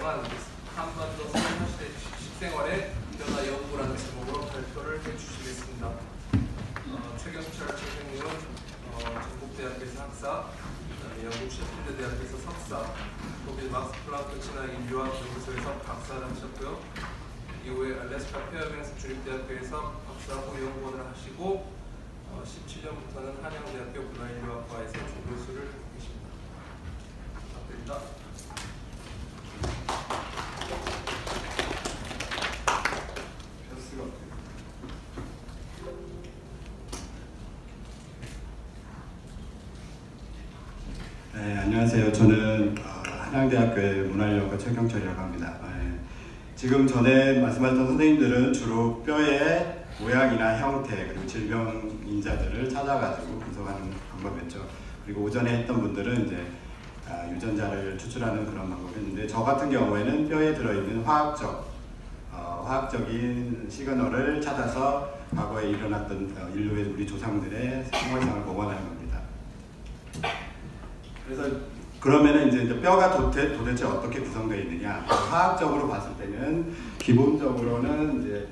동안 한반도 선사시대 식생활의 변화 연구라는 제목으로 발표를 해주시겠습니다. 최경철 선생님은 전국대학교에서 학사, 영국 셰필드 대학교에서 석사, 독일 막스 플랑크 친화 인류학 연구소에서 박사를 하셨고요. 이후에 알래스카 페어뱅스 주립대학교에서 박사 후 연구원을 하시고 17년부터는 한양대학교 문화인류학과에서 조교수를 하고 계십니다. 부탁드립니다. 네, 안녕하세요. 저는 한양대학교의 문화인류학과 최경철이라고 합니다. 지금 전에 말씀하셨던 선생님들은 주로 뼈의 모양이나 형태 그리고 질병 인자들을 찾아가지고 분석하는 방법이었죠. 그리고 오전에 했던 분들은 이제 유전자를 추출하는 그런 방법이었는데, 저 같은 경우에는 뼈에 들어있는 화학적인 시그널을 찾아서 과거에 일어났던 인류의 우리 조상들의 생활상을 복원하는 겁니다. 그래서 그러면은 이제 뼈가 도대체 어떻게 구성되어 있느냐? 화학적으로 봤을 때는 기본적으로는 이제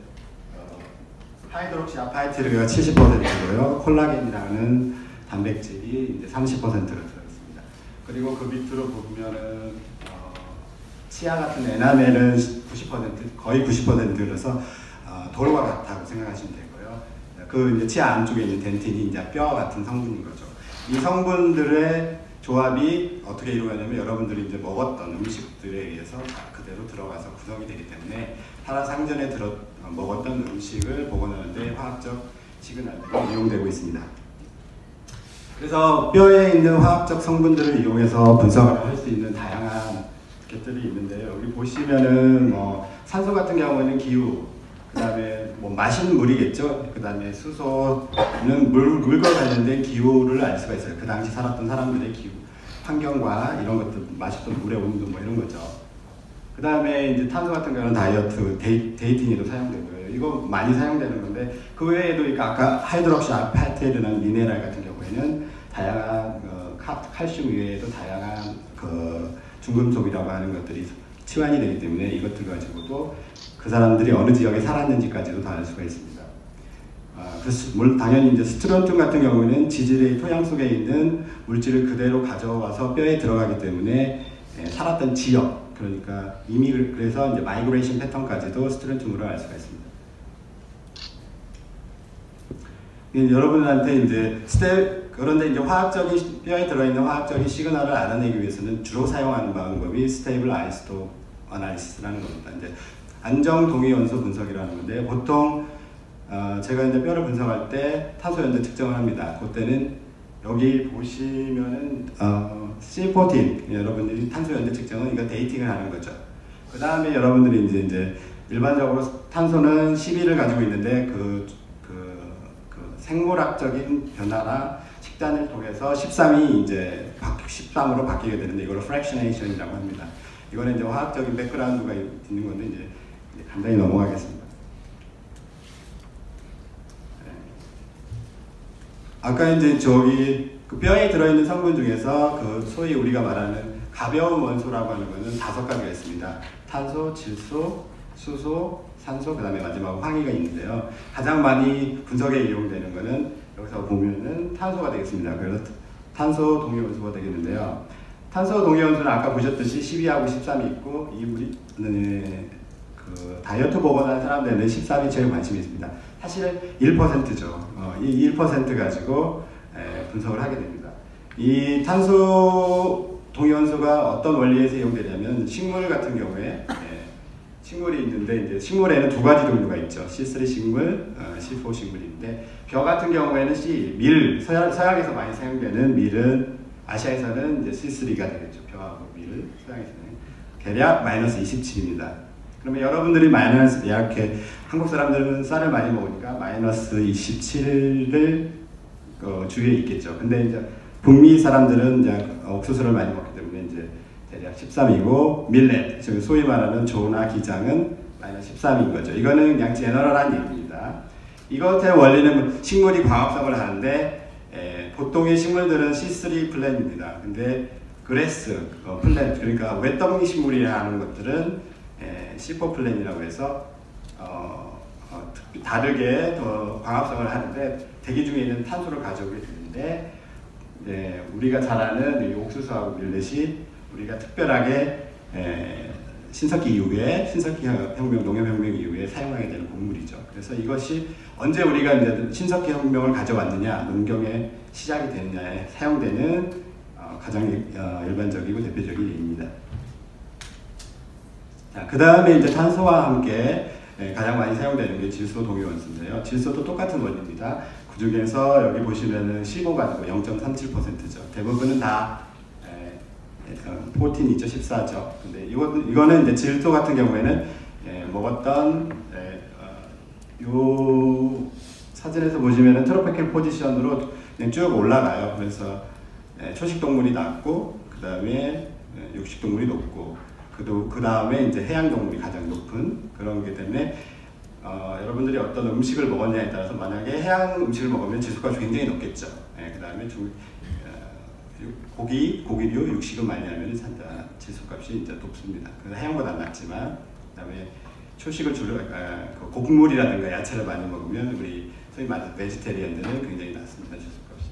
하이드록시 아파이티르가 70%고요. 콜라겐이라는 단백질이 이제 30%가 들어있습니다. 그리고 그 밑으로 보면은 치아 같은 에나멜은 90%, 거의 90%라서 돌과 같다고 생각하시면 되고요. 그 이제 치아 안쪽에 있는 덴틴이 이제 뼈 같은 성분인 거죠. 이 성분들의 조합이 어떻게 이루어지냐면, 여러분들이 이제 먹었던 음식들에 의해서 그대로 들어가서 구성이 되기 때문에 살아생전에 먹었던 음식을 복원하는데 화학적 시그널이 이용되고 있습니다. 그래서 뼈에 있는 화학적 성분들을 이용해서 분석을 할 수 있는 다양한 것들이 있는데요. 여기 보시면은 산소 같은 경우에는 기후, 그 다음에 마신 물이겠죠. 그 다음에 수소는 물과 관련된 기후를 알 수가 있어요. 그 당시 살았던 사람들의 기후, 환경과 이런 것들, 마셨던 물의 온도 이런 거죠. 그 다음에 이제 탄소 같은 경우는 다이어트, 데이팅에도 사용되고요. 이거 많이 사용되는 건데, 그 외에도 아까 하이드록시 아파테르라는 미네랄 같은 경우에는 다양한 칼슘 외에도 다양한 중금속이라고 하는 것들이 치환이 되기 때문에 이것들 가지고도 그 사람들이 어느 지역에 살았는지까지도 다 알 수가 있습니다. 당연히 이제 스트론튬 같은 경우는 지질의 토양 속에 있는 물질을 그대로 가져와서 뼈에 들어가기 때문에 살았던 지역, 그러니까 그래서 이제 마이그레이션 패턴까지도 스트론튬으로 알 수가 있습니다. 여러분한테 이제 그런데 이제 뼈에 들어있는 화학적인 시그널을 알아내기 위해서는 주로 사용하는 방법이 스테이블 아이소토 어나리시스라는 겁니다. 이제 안정 동위 원소 분석이라는 건데, 보통 제가 이제 뼈를 분석할 때 탄소 연대 측정을 합니다. 그때는 여기 보시면은 C14, 여러분들이 탄소 연대 측정은 이거 데이팅을 하는 거죠. 그 다음에 여러분들이 이제 일반적으로 탄소는 12를 가지고 있는데 그 생물학적인 변화나 식단을 통해서 13이 이제 13으로 바뀌게 되는데, 이걸 프랙셔네이션이라고 합니다. 이거는 이제 화학적인 백그라운드가 있는 건데 이제 간단히 넘어가겠습니다. 아까 이제 그 뼈에 들어있는 성분 중에서 소위 우리가 말하는 가벼운 원소라고 하는 것은 5가지가 있습니다. 탄소, 질소, 수소, 산소, 그 다음에 마지막 황이가 있는데요. 가장 많이 분석에 이용되는 것은 여기서 보면은 탄소가 되겠습니다. 그래서 탄소 동위 원소가 되겠는데요. 탄소 동위 원소는 아까 보셨듯이 12하고 13이 있고, 다이어트 복원하는 사람들은 13이 제일 관심이 있습니다. 사실 1%죠. 이 1% 가지고 분석을 하게 됩니다. 이 탄소 동위 원소가 어떤 원리에서 이용되냐면, 식물 같은 경우에 식물이 있는데, 이제 식물에는 2가지 종류가 있죠. C3 식물, C4 식물인데, 벼 같은 경우에는 밀, 서양에서 많이 사용되는 밀은 아시아에서는 이제 C3가 되겠죠. 벼하고 밀을 서양에서는 대략 마이너스 27입니다. 그러면 여러분들이 이렇게 한국 사람들은 쌀을 많이 먹으니까 마이너스 27을 주위에 있겠죠. 근데 이제 북미 사람들은 이제 옥수수를 많이 먹기 때문에 이제 대략 13이고, 밀렛, 즉 소위 말하는 조나 기장은 마이너스 13인 거죠. 이거는 그냥 제너럴한 얘기입니다. 이것의 원리는 식물이 광합성을 하는데, 보통의 식물들은 C3 플랜입니다. 근데 그레스, 플랜, 그러니까 외떡니 식물이라는 것들은 C4 플랜이라고 해서 다르게 더 광합성을 하는데 대기 중에 있는 탄소를 가져오게 되는데 우리가 잘 아는 이 옥수수하고 밀렛이 우리가 특별하게 신석기 이후에 신석기 혁명, 농협혁명 이후에 사용하게 되는 곡물이죠. 그래서 이것이 언제 우리가 이제 신석기 혁명을 가져왔느냐, 농경의 시작이 됐냐에 사용되는 가장 일반적이고 대표적인 예입니다. 자, 그 다음에 이제 탄소와 함께 가장 많이 사용되는 게 질소 동위원소인데요. 질소도 똑같은 원리입니다. 그 중에서 여기 보시면은 15가 되고 0.37%죠. 대부분은 다 14이죠, 14죠. 근데 이거는 이제 질소 같은 경우에는 먹었던 요 사진에서 보시면은 트로피컬 포지션으로 그냥 쭉 올라가요. 그래서 초식 동물이 낮고 그 다음에 육식 동물이 높고 그 다음에 이제 해양 동물이 가장 높은 그런 게 때문에 여러분들이 어떤 음식을 먹었냐에 따라서 만약에 해양 음식을 먹으면 질소값이 굉장히 높겠죠. 그 다음에 고기류, 육식은 많이 하면 질소값이 이제 높습니다. 그래서 해양보다 낮지만 그다음에 초식을 곡물이라든가 야채를 많이 먹으면 우리 소위 말해서 베지테리언들은 굉장히 낮습니다. 질소값이.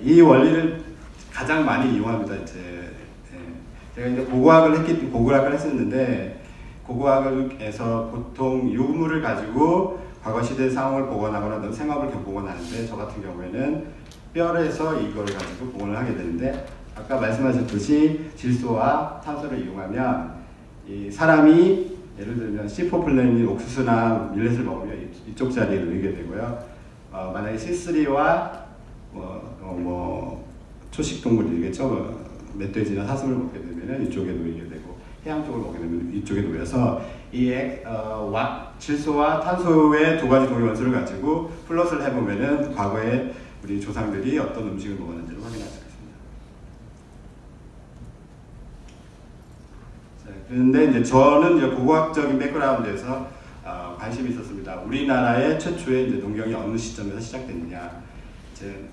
이 원리를 가장 많이 이용합니다. 제가 이제 고고학을 했었는데 고고학에서 보통 유물을 가지고 과거 시대 상황을 복원하거나 생업을 복원하는데 저 같은 경우에는 뼈에서 이걸 가지고 복원을 하게 되는데 아까 말씀하셨듯이 질소와 탄소를 이용하면 이 사람이 예를 들면 C4 플랜이 옥수수나 밀렛을 먹으면 이쪽 자리에 놓이게 되고요. 만약에 C3와 초식 동물이겠죠. 멧돼지나 사슴을 먹게 되면 이쪽에 놓이게 되고 해양 쪽을 먹게 되면 이쪽에 놓여서 이 질소와 탄소의 두 가지 동위 원소를 가지고 플롯을 해보면은 과거에 우리 조상들이 어떤 음식을 먹었는지를 확인할 수 있습니다. 그런데 이제 저는 이제 고고학적인 백그라운드에서 관심이 있었습니다. 우리나라의 최초의 이제 농경이 어느 시점에서 시작됐느냐.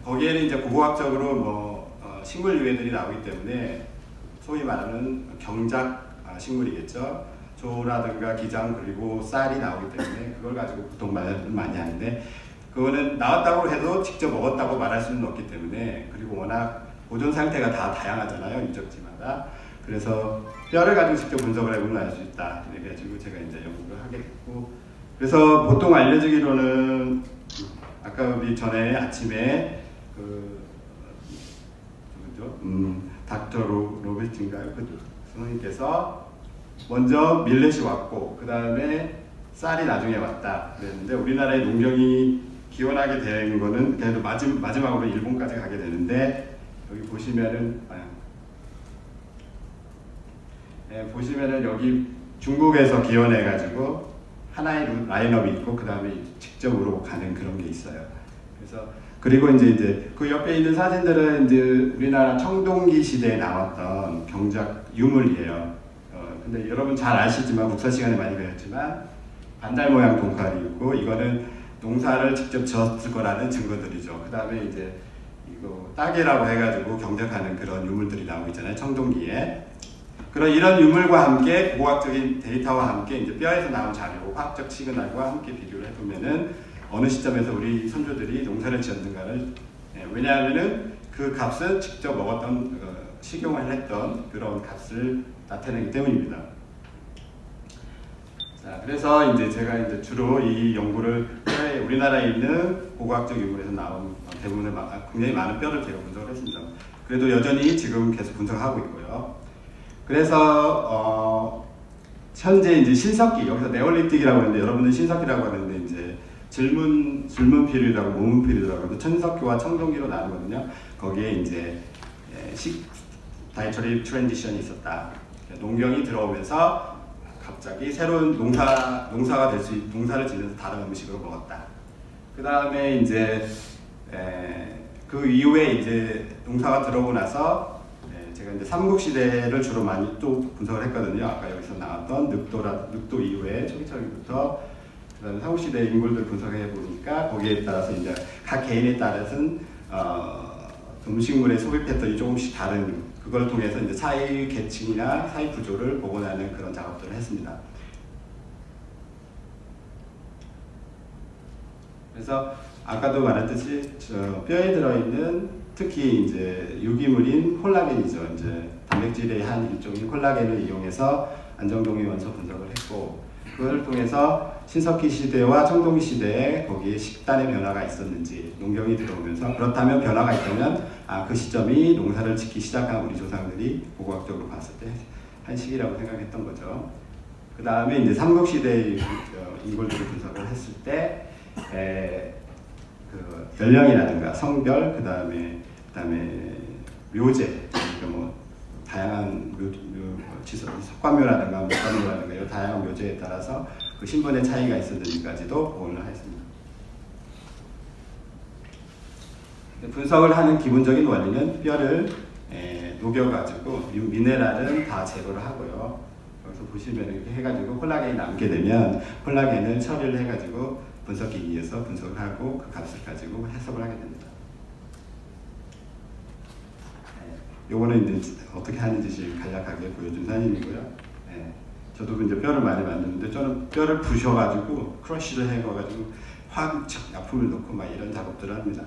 거기에는 이제 고고학적으로 식물 유해들이 나오기 때문에 소위 말하는 경작 식물이겠죠. 조라든가 기장 그리고 쌀이 나오기 때문에 그걸 가지고 보통 말을 많이 하는데 그거는 나왔다고 해도 직접 먹었다고 말할 수는 없기 때문에 그리고 워낙 보존 상태가 다 다양하잖아요. 유적지마다. 그래서 뼈를 가지고 직접 분석을 해보면 알 수 있다. 그래가지고 제가 이제 연구를 하게 됐고 그래서 보통 알려지기로는 아까 우리 전에 아침에 닥터 로베스인가요? 그 선생님께서 먼저 밀렛이 왔고 그 다음에 쌀이 나중에 왔다 그랬는데 우리나라의 농경이 기원하게 된 거는 그래도 마지막으로 일본까지 가게 되는데 여기 보시면은 보시면은 여기 중국에서 기원해 가지고 하나의 라인업이 있고 그 다음에 직접으로 가는 그런 게 있어요. 그래서 그리고 이제 그 옆에 있는 사진들은 이제 우리나라 청동기 시대에 나왔던 경작 유물이에요. 근데 여러분 잘 아시지만 국사 시간에 많이 배웠지만 반달 모양 동칼이 있고 이거는 농사를 직접 지었을 거라는 증거들이죠. 그 다음에 이제 이거 따개라고 해가지고 경작하는 그런 유물들이 나오고 있잖아요. 청동기에. 이런 유물과 함께 고고학적인 데이터와 함께 이제 뼈에서 나온 자료, 화학적 시그널과 함께 비교를 해보면은 어느 시점에서 우리 선조들이 농사를 지었는가를 왜냐하면은 그 값은 직접 먹었던 식용을 했던 그런 값을 나타내기 때문입니다. 자, 그래서 이제 제가 이제 주로 이 연구를 우리나라에 있는 고고학적 유물에서 나온 대부분의 굉장히 많은 뼈를 제가 분석을 했습니다. 그래도 여전히 지금 계속 분석하고 있고요. 그래서 현재 이제 신석기 여기서 네올리틱이라고 하는데 여러분들 신석기라고 하는데 이제 질문 피리드라고 모문 피리드라고 하는데 천석기와 청동기로 나누거든요. 거기에 이제 다이어터리 트랜지션이 있었다. 농경이 들어오면서 갑자기 새로운 농사가 될 수 농사를 지면서 다른 음식으로 먹었다. 그 다음에 이제 그 이후에 이제 농사가 들어오고 나서 제가 이제 삼국시대를 주로 많이 또 분석을 했거든요. 아까 여기서 나왔던 늑도 이후에 초기부터 그다음에 삼국시대 인물들 분석해 보니까 거기에 따라서 이제 각 개인에 따라서는 음식물의 소비 패턴이 조금씩 다른 그걸 통해서 이제 사회 계층이나 사회 구조를 복원하는 그런 작업들을 했습니다. 그래서 아까도 말했듯이 뼈에 들어있는 특히 이제 유기물인 콜라겐이죠. 이제 단백질의 한 일종인 콜라겐을 이용해서 안정동의 원소 분석을 했고 그걸 통해서 신석기 시대와 청동기 시대에 거기에 식단의 변화가 있었는지 농경이 들어오면서 그렇다면 변화가 있다면 그 시점이 농사를 짓기 시작한 우리 조상들이 고고학적으로 봤을 때 한 시기라고 생각했던 거죠. 그 다음에 이제 삼국시대의 인골들을 분석을 했을 때 그 연령이라든가 성별, 그 다음에 묘제, 그러니까 뭐 다양한 석관묘라든가 목관묘라든가 이런 다양한 묘제에 따라서 그 신분의 차이가 있었는지까지도 보완을 했습니다. 분석을 하는 기본적인 원리는 뼈를 녹여가지고 미네랄은 다 제거를 하고요. 여기서 보시면 이렇게 해가지고 콜라겐이 남게 되면 콜라겐을 처리를 해가지고 분석기기에서 분석을 하고 그 값을 가지고 해석을 하게 됩니다. 요거는 이제 어떻게 하는지 지금 간략하게 보여준 사진이고요. 저도 이제 뼈를 많이 만드는데 저는 뼈를 부셔가지고 크러쉬를 해가지고 화학적 약품을 넣고 막 이런 작업들을 합니다.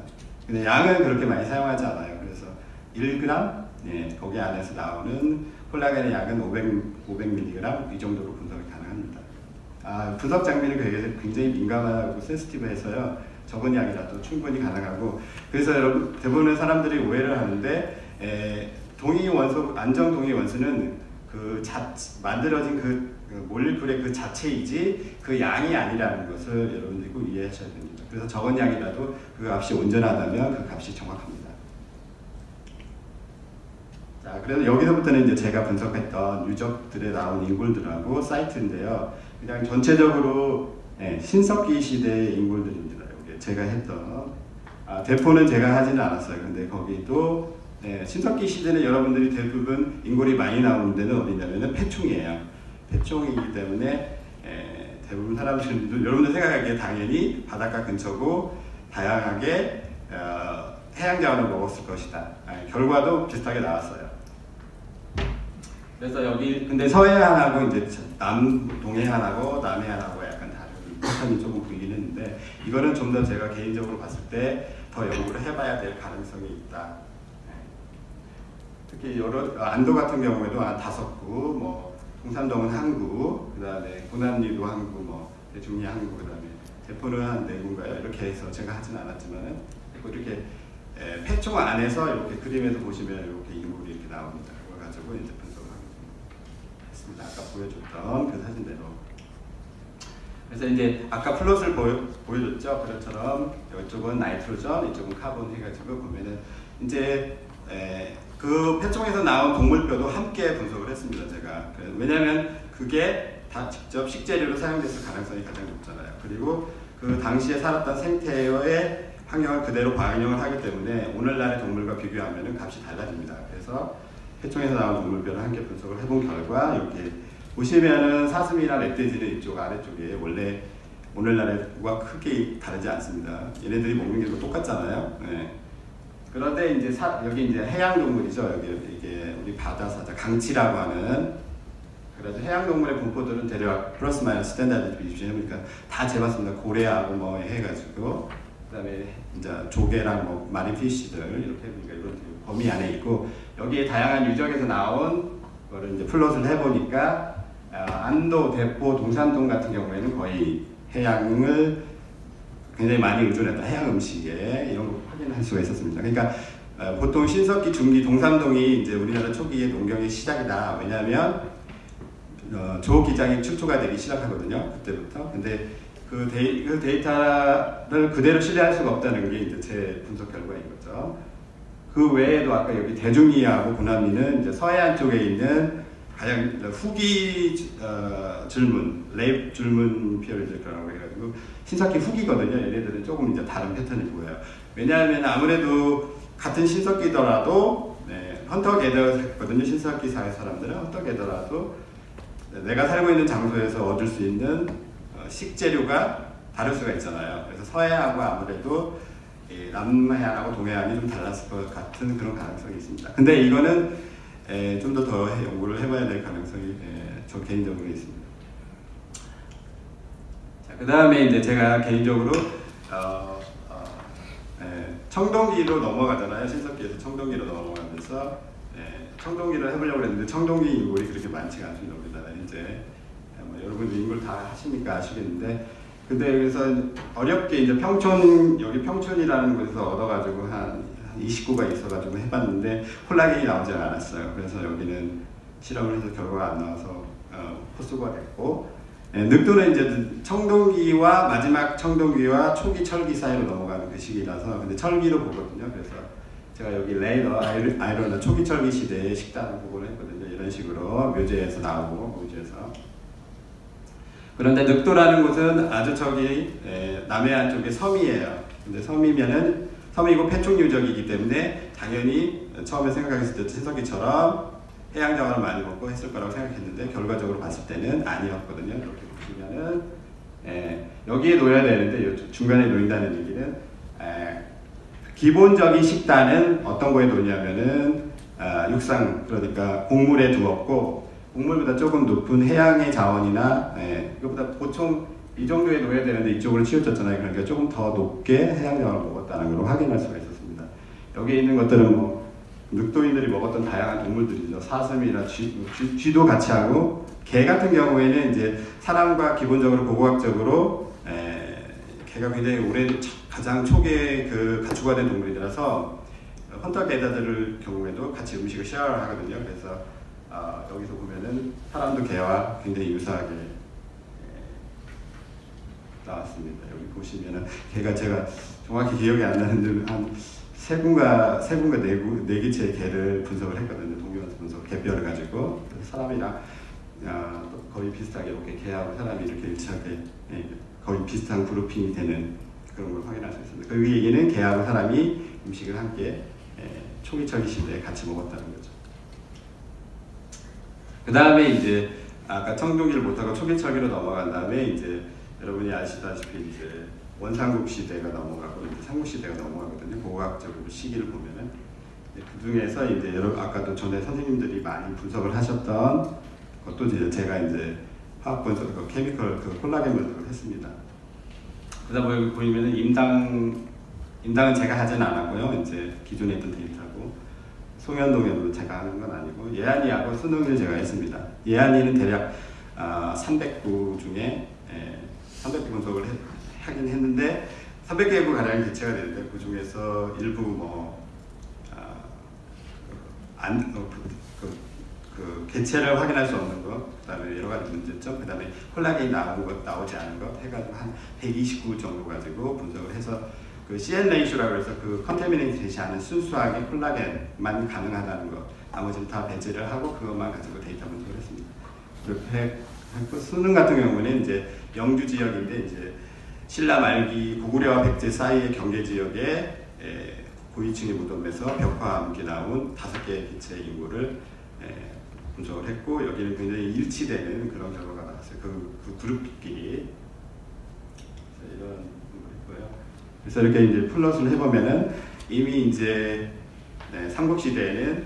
근데 양은 그렇게 많이 사용하지 않아요. 그래서 1g 거기 안에서 나오는 콜라겐의 양은 500mg 이 정도로 분석이 가능합니다. 분석 장비는 굉장히 민감하고 센시티브해서요. 적은 양이라도 충분히 가능하고 그래서 여러분 대부분의 사람들이 오해를 하는데 동위 원소 안정 동위 원소는 만들어진 그 몰리큘의 그 자체이지 그 양이 아니라는 것을 여러분들이 꼭 이해하셔야 됩니다. 그래서 적은 양이라도 그 값이 온전하다면 그 값이 정확합니다. 자, 그래서 여기서부터는 이제 제가 분석했던 유적들에 나온 인골들하고 사이트인데요. 그냥 전체적으로 신석기 시대의 인골들입니다. 여기 제가 했던 대포는 제가 하지는 않았어요. 근데 거기도 신석기 시대는 여러분들이 대부분 인골이 많이 나오는 데는 어디냐면은 폐총이에요. 폐총이기 때문에 대부분 사람들도 여러분들 생각하기에 당연히 바닷가 근처고 다양하게 해양 자원을 먹었을 것이다. 결과도 비슷하게 나왔어요. 그래서 여기 근데 서해안하고 이제 동해안하고 남해안하고 약간 다른 패턴이 조금 보이긴 했는데 이거는 좀 더 제가 개인적으로 봤을 때 더 연구를 해봐야 될 가능성이 있다. 특히 안도 같은 경우에도 한 5구, 뭐 동산동은 한 구, 그 다음에 고난리도 한 구, 뭐 대중리 한 구, 그 다음에 대포는 한 4구인가요? 이렇게 해서 제가 하진 않았지만은 이렇게 폐총 안에서 이렇게 그림에서 보시면 이렇게 인물이 이렇게 나옵니다. 그걸 가지고 이제 분석을 하겠습니다. 아까 보여줬던 그 사진대로. 그래서 이제 아까 플롯을 보여줬죠. 그것처럼 이쪽은 나이트로전, 이쪽은 카본 해가지고 보면은 이제 그 폐총에서 나온 동물뼈도 함께 분석을 했습니다. 제가. 왜냐하면 그게 다 직접 식재료로 사용됐을 가능성이 가장 높잖아요. 그리고 그 당시에 살았던 생태의 환경을 그대로 반영을 하기 때문에 오늘날의 동물과 비교하면 값이 달라집니다. 그래서 폐총에서 나온 동물뼈를 함께 분석을 해본 결과 이렇게 보시면은 사슴이나 멧돼지는 이쪽 아래쪽에 원래 오늘날과 크게 다르지 않습니다. 얘네들이 먹는 게 똑같잖아요. 그런데 이제 여기 이제 해양 동물이죠. 여기 이게 우리 바다사자 강치라고 하는 그래서 해양 동물의 분포들은 대략 플러스 마이너스 스탠다드 디비전이니까 다 재봤습니다. 고래하고 뭐 해가지고 그다음에 이제 조개랑 뭐 마린피쉬들 이렇게 보니까 이런 범위 안에 있고 여기에 다양한 유적에서 나온 거를 이제 플롯을 해보니까 안도, 대포, 동산동 같은 경우에는 거의 해양을 굉장히 많이 의존했다. 해양 음식에 이런 거 확인할 수가 있었습니다. 그러니까 보통 신석기, 중기, 동산동이 이제 우리나라 초기의 농경의 시작이다. 왜냐하면 조기장이 출토가 되기 시작하거든요. 그때부터. 근데 그 데이터를 그대로 신뢰할 수가 없다는 게 이제 제 분석 결과인 거죠. 그 외에도 아까 여기 대중리하고 고남리는 이제 서해안 쪽에 있는 가장 후기 줄문, 레입 줄문 피어리즈라고 해가지고 신석기 후기거든요. 얘네들은 조금 이제 다른 패턴이 보여요. 왜냐하면 아무래도 같은 신석기더라도 헌터 게더거든요. 신석기 사회 사람들은 헌터 게더라도 내가 살고 있는 장소에서 얻을 수 있는 식재료가 다를 수가 있잖아요. 그래서 서해안과 아무래도 남해안하고 동해안이 좀 달랐을 것 같은 그런 가능성이 있습니다. 근데 이거는 좀 더 연구를 해봐야 될 가능성이 저 개인적으로 있습니다. 그 다음에 이제 제가 개인적으로 청동기로 넘어가잖아요. 신석기에서 청동기로 넘어가면서 청동기를 해보려고 했는데 청동기 인골이 그렇게 많지가 않습니다. 우리나라에 이제 여러분들 인골 다 하시니까 아시겠는데, 근데 그래서 어렵게 이제 여기 평촌이라는 곳에서 얻어가지고 한 29가 있어가지고 해봤는데 콜라겐이 나오지 않았어요. 그래서 여기는 실험을 해서 결과가 안 나와서 포수가 됐고, 늑도는 이제 청동기와 마지막 청동기와 초기 철기 사이로 넘어가는 그 시기라서, 근데 철기로 보거든요. 그래서 제가 여기 레이더 아이러너 초기 철기 시대의 식단을 보고를 했거든요. 이런 식으로 묘지에서 나오고 묘지에서. 그런데 늑도라는 곳은 아주 저기 남해안 쪽의 섬이에요. 근데 섬이고 폐촉 유적이기 때문에 당연히 처음에 생각했을 때 신석기처럼 해양자원을 많이 먹고 했을 거라고 생각했는데 결과적으로 봤을 때는 아니었거든요. 이렇게 보시면은 여기에 놓여야 되는데 중간에 놓인다는 얘기는 기본적인 식단은 어떤 거에 놓냐면은 육상, 그러니까 곡물에 두었고, 곡물보다 조금 높은 해양의 자원이나 이것보다 보통 이 정도에 놓여야 되는데 이쪽으로 치우쳤잖아요. 그러니까 조금 더 높게 해양 자원을 먹었다는 걸 확인할 수가 있었습니다. 여기 있는 것들은 뭐 늑도인들이 먹었던 다양한 동물들이죠. 사슴이나 쥐도 같이 하고, 개 같은 경우에는 이제 사람과 기본적으로 고고학적으로 개가 굉장히 가장 초기에 그 가축화 된 동물이라서 헌터 게다들 경우에도 같이 음식을 쉐어를 하거든요. 그래서 여기서 보면은 사람도 개와 굉장히 유사하게 나왔습니다. 여기 보시면은 개가 제가 정확히 기억이 안 나는데 한 세 군가 네 개체의 개를 분석을 했거든요. 동물원에서 분석 개뼈를 가지고 사람이랑 거의 비슷하게 이렇게 개하고 사람이 이렇게 일치하게 거의 비슷한 그룹핑이 되는 그런 걸 확인할 수 있습니다. 그 얘기는 개하고 사람이 음식을 함께 초기 철기 시대에 같이 먹었다는 거죠. 그 다음에 이제 아까 청동기를 못하고 초기 철기로 넘어간 다음에 이제 여러분이 아시다시피 이제 원삼국 시대가 넘어가고 이제 삼국 시대가 넘어가거든요. 고고학적으로 시기를 보면은 그 중에서 이제 아까도 전에 선생님들이 많이 분석을 하셨던 것도 이제 제가 이제 화학 분석, 케미컬 콜라겐 분석을 했습니다. 그러다 여기 보이면은 임당은 제가 하진 않았고요. 이제 기존에 있던 데이터고, 송현동현도 제가 하는 건 아니고 예안이하고 수능을 제가 했습니다. 예안이는 대략 300구 중에 300구 분석을 하긴 했는데 300개국 가량 개체가 되는데 그 중에서 일부 개체를 확인할 수 없는 것, 그다음에 여러 가지 문제점, 그다음에 콜라겐이 나오지 않은 것 해가지고 한 129 정도 가지고 분석을 해서 그 CN 레이쇼라고 해서 그 컨테미네이트 되지 않은 순수하게 콜라겐만 가능하다는 것, 나머지는 다 배제를 하고 그것만 가지고 데이터 분석을 했습니다. 그렇게 했고, 수능 같은 경우는 이제 영주 지역인데 이제 신라 말기 고구려와 백제 사이의 경계 지역에 고위층이 묻어면서 벽화와 함께 나온 5개의 개체의 인구를 분석을 했고, 여기는 굉장히 일치되는 그런 결과가 나왔어요. 그 그룹끼리. 이런 걸 했고요. 그래서 이렇게 이제 플러스를 해보면은 이미 이제 삼국시대에는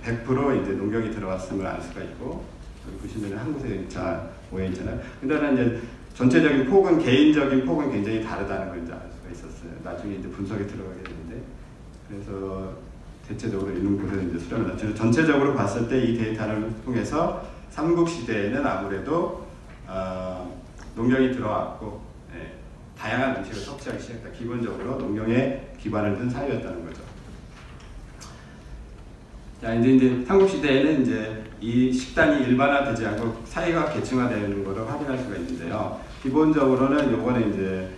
100% 이제 농경이 들어왔음을 알 수가 있고, 여기 보시면 한 곳에 모여 있잖아요. 근데 이제 전체적인 폭은, 개인적인 폭은 굉장히 다르다는 걸 이제 알 수가 있었어요. 나중에 이제 분석에 들어가게 되는데, 그래서 대체적으로 이런 곳에 이제 수렴을 낮춰서 전체적으로 봤을 때 이 데이터를 통해서 삼국시대에는 아무래도 농경이 들어왔고, 다양한 음식을 섭취하기 시작했다. 기본적으로 농경에 기반을 둔 사회였다는 거죠. 자, 이제 삼국시대에는 이제 이 식단이 일반화되지 않고 사회가 계층화되는 것을 확인할 수가 있는데요. 기본적으로는 요거는 이제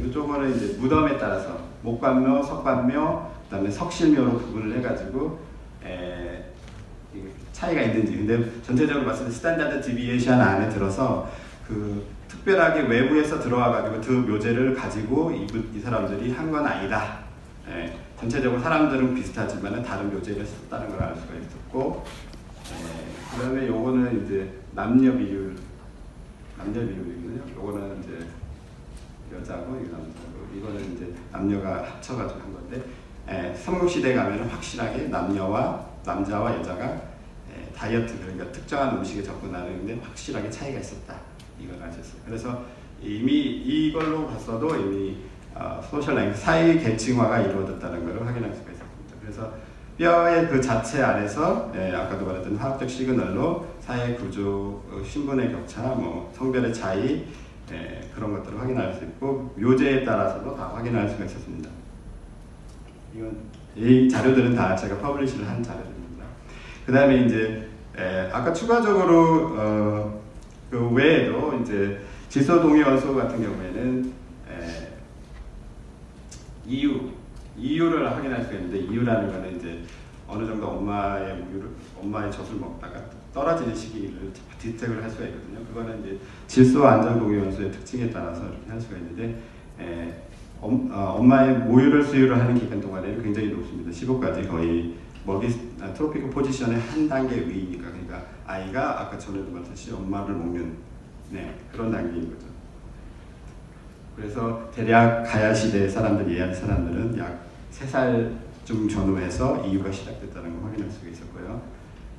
이쪽은 이제 무덤에 따라서 목관묘, 석관묘, 그다음에 석실묘로 구분을 해가지고 차이가 있는지. 근데 전체적으로 봤을 때 스탠다드 디비에이션 안에 들어서 그 특별하게 외부에서 들어와가지고 그 묘제를 가지고 이 사람들이 한 건 아니다. 전체적으로 사람들은 비슷하지만 다른 묘제를 썼다는 걸 알 수가 있었고, 그 다음에 요거는 이제 남녀 비율이거든요. 요거는 이제 여자고 이거 남자고 이거는 이제 남녀가 합쳐가지고 한 건데 삼국시대에 가면 확실하게 남자와 여자가 다이어트 그러니까 특정한 음식에 접근하는데 확실하게 차이가 있었다 이걸 아셨어요. 그래서 이미 이걸로 봤어도 이미 소셜 랭크 사회 계층화가 이루어졌다는 것을 확인할 수가 있었습니다. 그래서 뼈의 그 자체 안에서 아까도 말했던 화학적 시그널로 사회 구조, 신분의 격차, 뭐 성별의 차이 그런 것들을 확인할 수 있고 묘제에 따라서도 다 확인할 수가 있었습니다. 이 자료들은 다 제가 퍼블리시를 한 자료들입니다. 그 다음에 이제 아까 추가적으로 그 외에도 이제 질소 동위 원소 같은 경우에는 이유를 확인할 수가 있는데 이유라는 거는 이제 어느 정도 엄마의 젖을 먹다가 떨어지는 시기를 디텍을 할 수가 있거든요. 그거는 이제 질소 안전 동위 원소의 특징에 따라서 이렇게 할 수가 있는데 엄마의 모유를 수유를 하는 기간 동안에는 굉장히 높습니다. 15까지 거의 트로피크 포지션의 한 단계 위이니까 그러니까 아이가 아까 전에도 말했듯이 엄마를 먹는 그런 단계인 거죠. 그래서 대략 가야 시대 사람들 예한 사람들은 약 3살쯤 전후에서 이유가 시작됐다는 걸 확인할 수가 있었고요.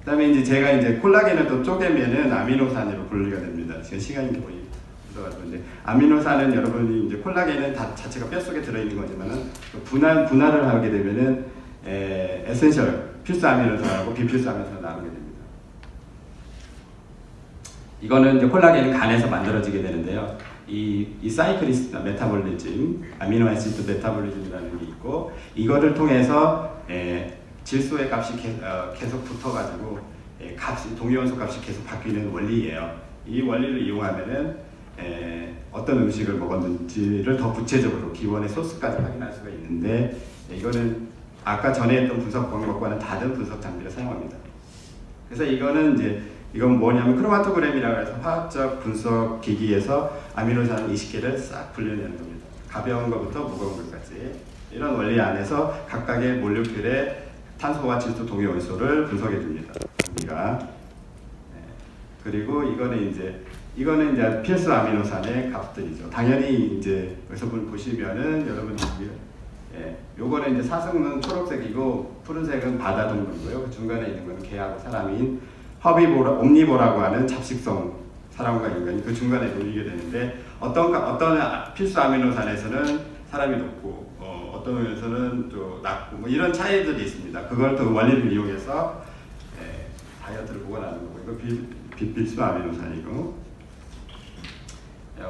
그다음에 이제 제가 이제 콜라겐을 또 쪼개면은 아미노산으로 분리가 됩니다. 지금 시간이 거의 들어가는데 아미노산은 여러분이 이제 콜라겐은 다 자체가 뼈 속에 들어 있는 거지만은 분할을 하게 되면은 에센셜 필수 아미노산하고 비필수 아미노산 나누게 됩니다. 이거는 이제 콜라겐은 간에서 만들어지게 되는데요. 이 사이클이 있습니다. 메타볼리즘, 아미노아시드 메타볼리즘이라는 게 있고 이거를 통해서 질소의 값이 계속 붙어가지고 동위원소 값이 계속 바뀌는 원리예요. 이 원리를 이용하면은 어떤 음식을 먹었는지를 더 구체적으로 기원의 소스까지 확인할 수가 있는데 이거는 아까 전에 했던 분석 방법과는 다른 분석 장비를 사용합니다. 그래서 이건 뭐냐면 크로마토그램이라고 해서 화학적 분석 기기에서 아미노산 20개를 싹 분류내는 겁니다. 가벼운 것부터 무거운 것까지 이런 원리 안에서 각각의 몰레큘의 탄소와 질소 동위 원소를 분석해 줍니다. 우리가 그리고 이거는 이제 필수 아미노산의 값들이죠. 당연히 이제 여기서 보시면은 여러분들이 요거는 이제 사슴은 초록색이고 푸른색은 바다 동물이고요. 그 중간에 있는 건 개하고 사람인 옴니보라고 하는 잡식성 사람과 인간이 그 중간에 놓이게 되는데 어떤 필수 아미노산에서는 사람이 높고 어떤 면에서는 또 낮고 뭐 이런 차이들이 있습니다. 그걸 또 원리를 이용해서 다이어트를 보관하는 거고 이거 비필수 아미노산이고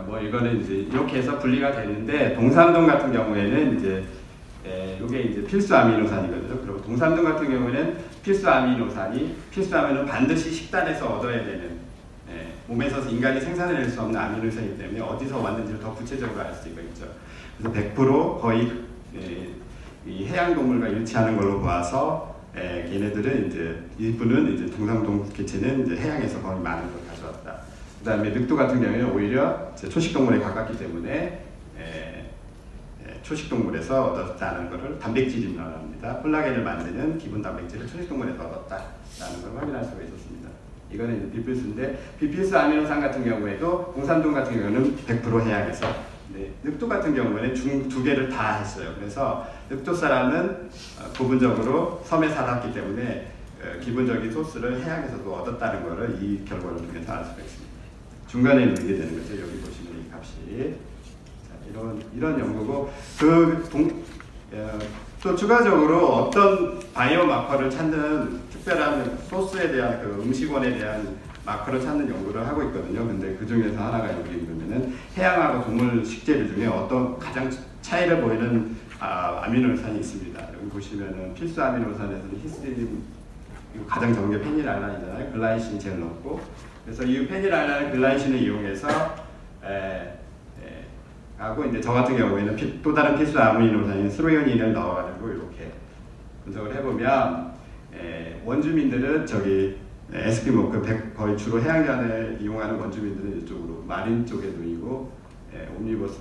뭐 이거는 이제 이렇게 해서 분리가 되는데 동삼동 같은 경우에는 이제 이게 이제 필수 아미노산이거든요. 그리고 동삼동 같은 경우에는 필수 아미노는 반드시 식단에서 얻어야 되는 몸에서 인간이 생산해낼 수 없는 아미노산이기 때문에 어디서 왔는지를 더 구체적으로 알 수가 있죠. 그래서 100% 거의 이 해양 동물과 일치하는 걸로 봐서 걔네들은 이제 일부는 이제 동삼동 개체는 이제 해양에서 거의 많은 걸 가져왔다. 그다음에 늑도 같은 경우에는 오히려 초식 동물에 가깝기 때문에 초식동물에서 얻었다는 것을 단백질이라고 합니다. 콜라겐을 만드는 기본 단백질을 초식동물에서 얻었다라는 걸 확인할 수가 있었습니다. 이거는 비필수인데 비필수 아미노산 같은 경우에도 동삼동 같은 경우는 100% 해양에서 늑도 같은 경우에는 두 개를 다 했어요. 그래서 늑도 사람은 부분적으로 섬에 살았기 때문에 기본적인 소스를 해양에서도 얻었다는 것을 이 결과를 통해서 알 수가 있습니다. 중간에 놓이게 되는 거죠. 여기 보시면 이 값이 이런 연구고 또 추가적으로 어떤 바이오 마커를 찾는 특별한 소스에 대한 그 음식원에 대한 마커를 찾는 연구를 하고 있거든요. 근데 그 중에서 하나가 여기 있으면은 해양하고 동물 식재료 중에 어떤 가장 차이를 보이는 아미노산이 있습니다. 여기 보시면은 필수 아미노산에서는 히스티딘 가장 적은 게 페닐알라닌이잖아요. 글라이신이 제일 높고 그래서 이 페닐알라닌 글라이신을 이용해서 하고 이제 저 같은 경우에는 또 다른 필수 아미노산인 스로요닌을 넣어가지고 이렇게 분석을 해보면 원주민들은 저기 에스키모 거의 주로 해양전을 이용하는 원주민들은 이쪽으로 마린 쪽에 놓이고 옴니버스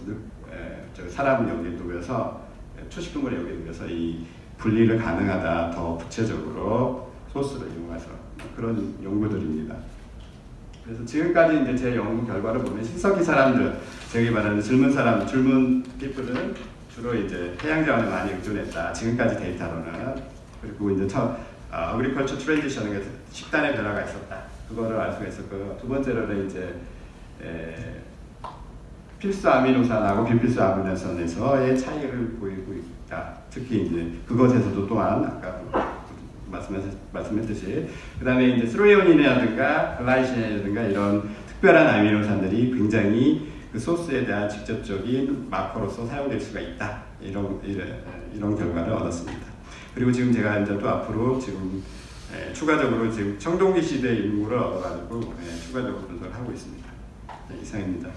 사람 여기에 놓여서 초식동물에 여기에 놓여서 이 분리를 가능하다 더 구체적으로 소스를 이용해서 그런 연구들입니다. 그래서 지금까지 이제 제 연구 결과를 보면 신석기 사람들, 저기 말하는 젊은 피플은 주로 이제 해양 자원에 많이 의존했다. 지금까지 데이터로는. 그리고 이제 어그리컬처 트랜지션, 식단의 변화가 있었다. 그거를 알 수가 있었고요. 두 번째로는 이제 필수 아미노산하고 비필수 아미노산에서의 차이를 보이고 있다. 특히 이제 그것에서도 또한 아까 말씀했듯이 그 다음에 이제 스로에오닌이라든가 글라이신이라든가 이런 특별한 아미노산들이 굉장히 그 소스에 대한 직접적인 마커로서 사용될 수가 있다. 이런 결과를 얻었습니다. 그리고 지금 제가 이제 또 앞으로 지금 추가적으로 지금 청동기 시대 인물을 얻어가지고 추가적으로 분석을 하고 있습니다. 네, 이상입니다.